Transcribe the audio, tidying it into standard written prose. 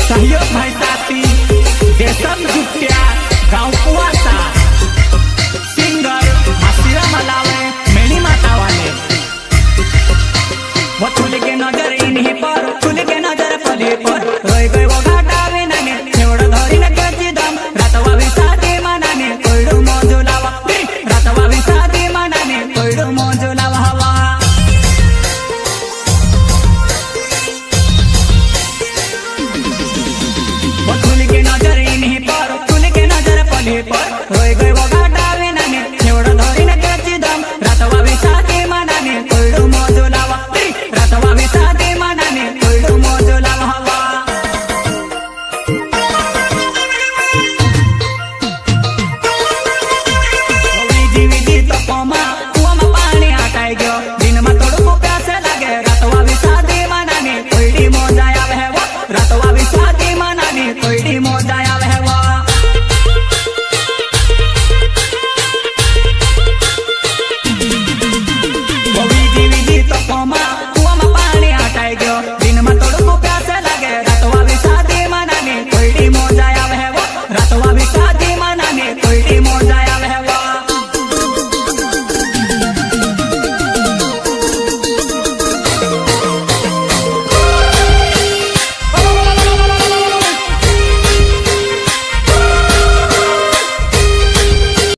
सहयोग भाई साथी देशम जुट्या गाँव कुआसा सिंगर हसीरा मलावे मेली माता वाले वो तुल के नजर इन्हीं पर तुल के नजर पली पर रोए गए